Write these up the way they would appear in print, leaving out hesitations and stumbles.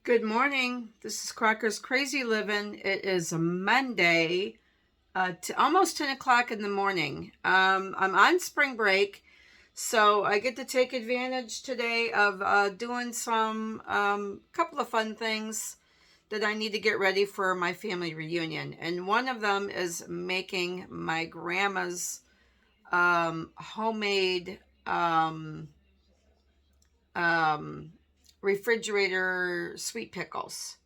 Good morning. This is Crocker's Crazy Living. It is a Monday, almost 10 o'clock in the morning. I'm on spring break, so I get to take advantage today of doing some couple of fun things that I need to get ready for my family reunion. And one of them is making my grandma's homemade um, refrigerator sweet pickles.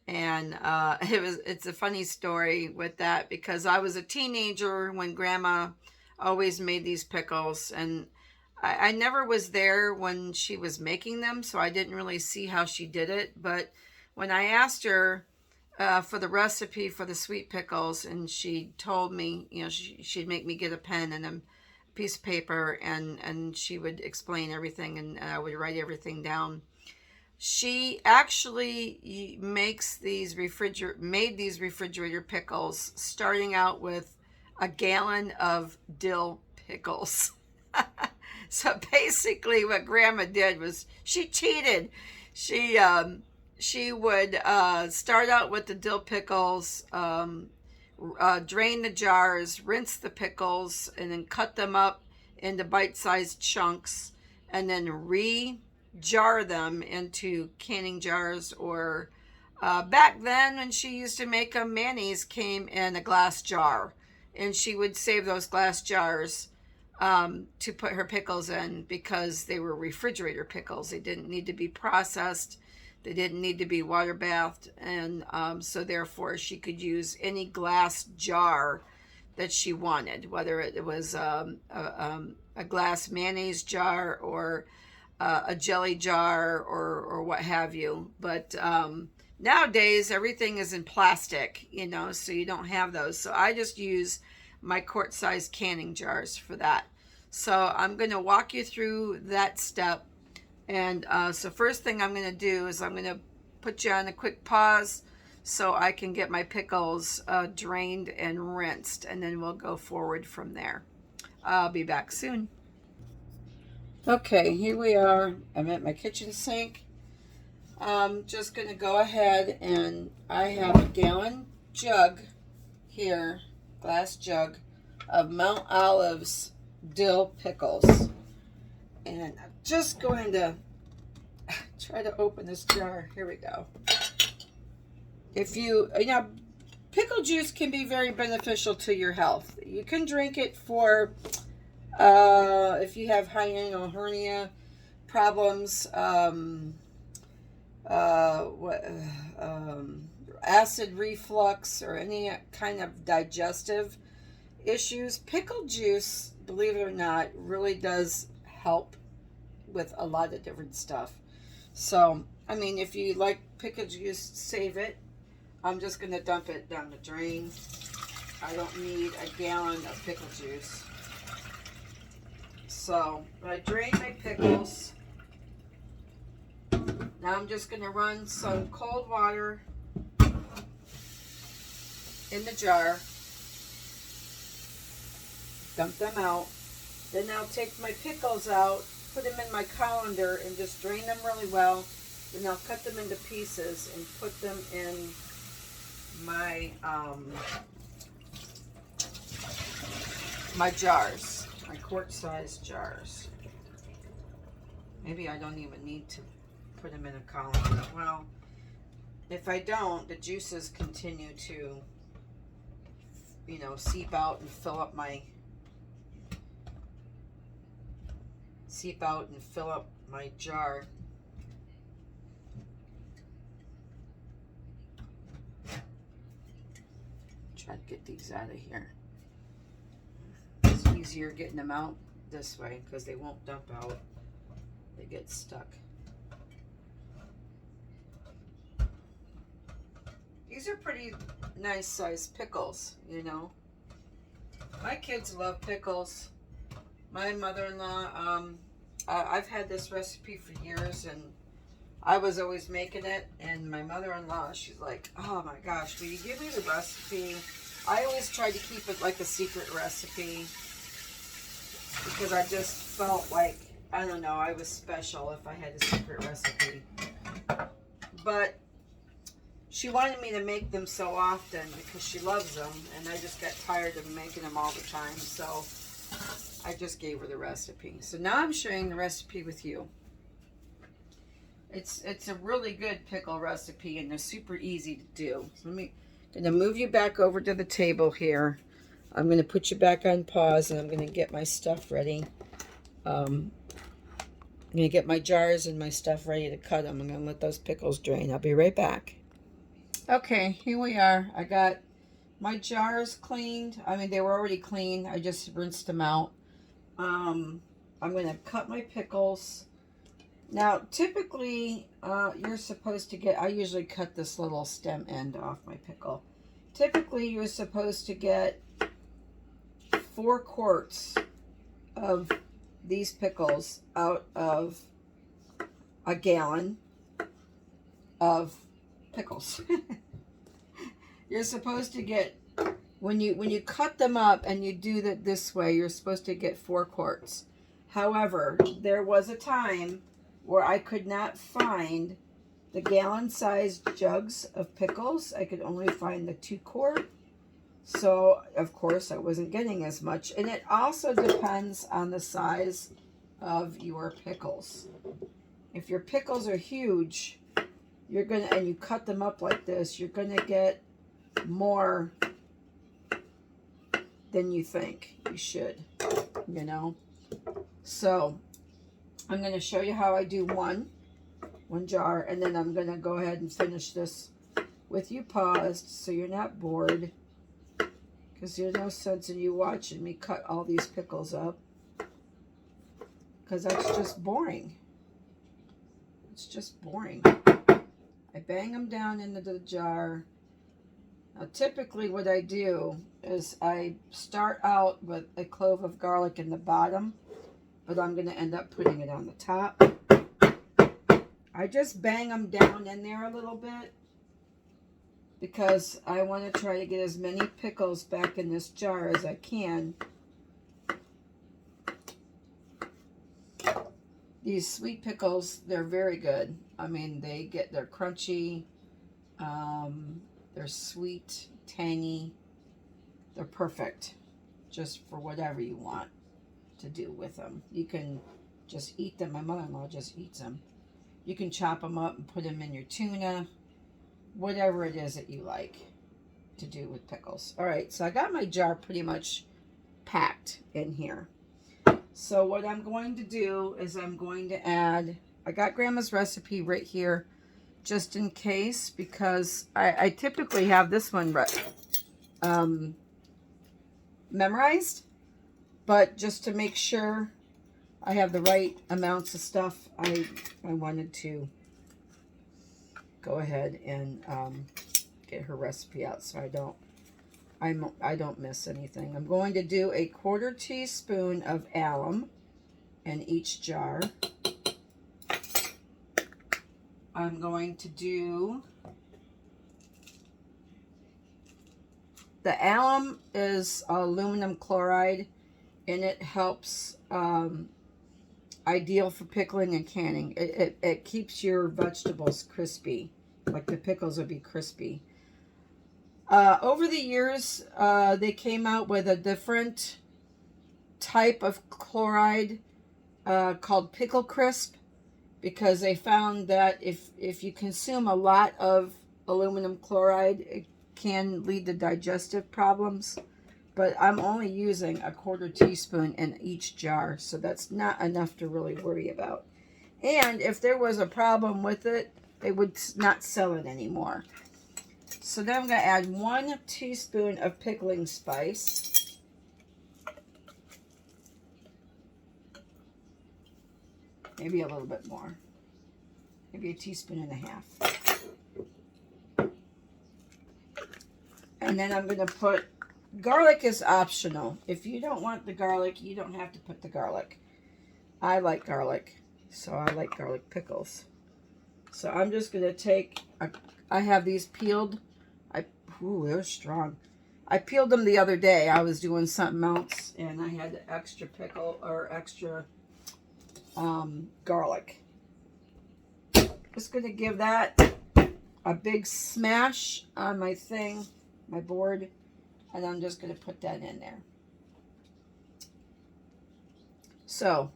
And it's a funny story with that because I was a teenager when grandma always made these pickles, and I never was there when she was making them, so I didn't really see how she did it. But when I asked her for the recipe for the sweet pickles, and she told me, she'd make me get a pen and a piece of paper, and she would explain everything, and I would write everything down. She actually made these refrigerator pickles starting out with a gallon of dill pickles. So basically what grandma did was she cheated. She would start out with the dill pickles, drain the jars, rinse the pickles, and then cut them up into bite-sized chunks, and then jar them into canning jars, or back then when she used to make them, mayonnaise came in a glass jar, and she would save those glass jars to put her pickles in because they were refrigerator pickles. They didn't need to be processed. They didn't need to be water bathed, and so therefore she could use any glass jar that she wanted, whether it was a glass mayonnaise jar or a jelly jar or what have you. But nowadays everything is in plastic, so you don't have those. So I just use my quart-sized canning jars for that. So I'm going to walk you through that step. And so first thing I'm going to do is I'm going to put you on a quick pause so I can get my pickles drained and rinsed, and then we'll go forward from there. I'll be back soon. Okay, here we are. I'm at my kitchen sink. I'm just going to go ahead, and I have a gallon jug here, glass jug, of Mount Olive's dill pickles. And I'm just going to try to open this jar. Here we go. Pickle juice can be very beneficial to your health. You can drink it for if you have hiatal hernia problems, acid reflux, or any kind of digestive issues. Pickle juice, believe it or not, really does help with a lot of different stuff. So, if you like pickle juice, save it. I'm just going to dump it down the drain. I don't need a gallon of pickle juice. So, I drain my pickles. Now I'm just going to run some cold water in the jar. Dump them out. Then I'll take my pickles out, put them in my colander, and just drain them really well. Then I'll cut them into pieces and put them in my my jars, my quart-sized jars. Maybe I don't even need to put them in a colander. Well, if I don't, the juices continue to, seep out and fill up my jar. Try to get these out of here. It's easier getting them out this way because they won't dump out. They get stuck. These are pretty nice sized pickles, My kids love pickles. My mother-in-law, I've had this recipe for years, and I was always making it, and my mother-in-law, she's like, oh my gosh, will you give me the recipe? I always tried to keep it like a secret recipe because I just felt like, I don't know, I was special if I had a secret recipe. but she wanted me to make them so often because she loves them, and I just got tired of making them all the time, so I just gave her the recipe. So now I'm sharing the recipe with you. It's a really good pickle recipe, and they're super easy to do. So I'm gonna move you back over to the table here. I'm gonna put you back on pause, and I'm gonna get my stuff ready. I'm gonna get my jars and my stuff ready to cut them. I'm gonna let those pickles drain. I'll be right back. Okay, here we are. I got my jars cleaned. I mean, they were already clean. I just rinsed them out. I'm gonna cut my pickles. Now, typically, you're supposed to get, I usually cut this little stem end off my pickle. Typically, you're supposed to get 4 quarts of these pickles out of a gallon of pickles. You're supposed to get, when you cut them up and you do that this way, you're supposed to get 4 quarts. However, there was a time where I could not find the gallon-sized jugs of pickles. I could only find the 2-quart. So, of course, I wasn't getting as much. And it also depends on the size of your pickles. If your pickles are huge, you're gonna, and you cut them up like this, you're gonna get more than you think you should, you know. So I'm going to show you how I do one jar, and then I'm going to go ahead and finish this with you paused so you're not bored, because there's no sense in you watching me cut all these pickles up, because that's just boring. It's just boring. I bang them down into the jar. Now, typically what I do is I start out with a clove of garlic in the bottom, but I'm going to end up putting it on the top. I just bang them down in there a little bit because I want to try to get as many pickles back in this jar as I can. These sweet pickles, they're very good. I mean, they're crunchy, they're sweet, tangy, they're perfect just for whatever you want to do with them. You can just eat them. My mother-in-law just eats them. You can chop them up and put them in your tuna, whatever it is that you like to do with pickles. All right, so I got my jar pretty much packed in here. So what I'm going to do is I'm going to add, I got Grandma's recipe right here just in case, because I typically have this one memorized, but just to make sure I have the right amounts of stuff, I wanted to go ahead and get her recipe out so I don't miss anything. I'm going to do a 1/4 teaspoon of alum in each jar. I'm going to do, the alum is aluminum chloride, and it helps, ideal for pickling and canning. It keeps your vegetables crispy, like the pickles will be crispy. Over the years, they came out with a different type of chloride called pickle crisp, because they found that if you consume a lot of aluminum chloride, it can lead to digestive problems. But I'm only using a 1/4 teaspoon in each jar, so that's not enough to really worry about. And if there was a problem with it, they would not sell it anymore. So then I'm going to add 1 teaspoon of pickling spice. Maybe a little bit more. Maybe 1.5 teaspoons. And then I'm going to put, garlic is optional. If you don't want the garlic, you don't have to put the garlic. I like garlic, so I like garlic pickles. So I'm just going to take, I have these peeled. Ooh, they're strong. I peeled them the other day. I was doing something else, and I had extra pickle, or extra garlic. Just going to give that a big smash on my thing, my board, and I'm just going to put that in there. So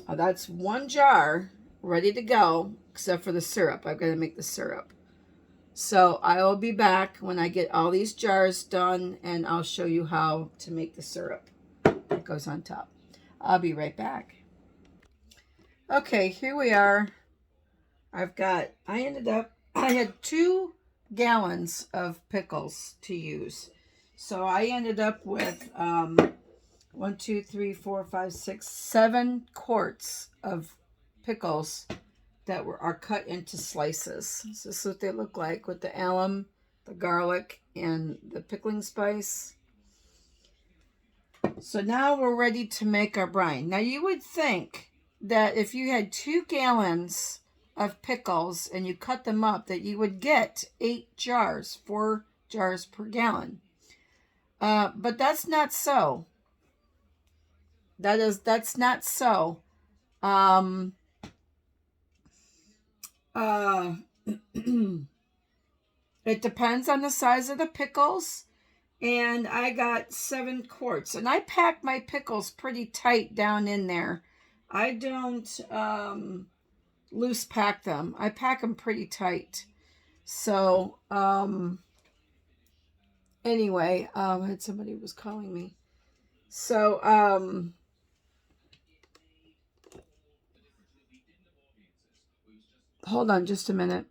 that's one jar ready to go, except for the syrup. I've got to make the syrup. So I will be back when I get all these jars done, and I'll show you how to make the syrup that goes on top. I'll be right back. Okay, here we are. I had 2 gallons of pickles to use. So I ended up with 1, 2, 3, 4, 5, 6, 7 quarts of pickles that are cut into slices. So this is what they look like with the alum, the garlic, and the pickling spice. So now we're ready to make our brine. Now you would think that if you had 2 gallons of pickles and you cut them up, that you would get 8 jars, 4 jars per gallon. But that's not so. That's not so. It depends on the size of the pickles, and I got 7 quarts, and I pack my pickles pretty tight down in there. I don't loose pack them. I pack them pretty tight. So anyway, I had somebody who was calling me. So hold on just a minute.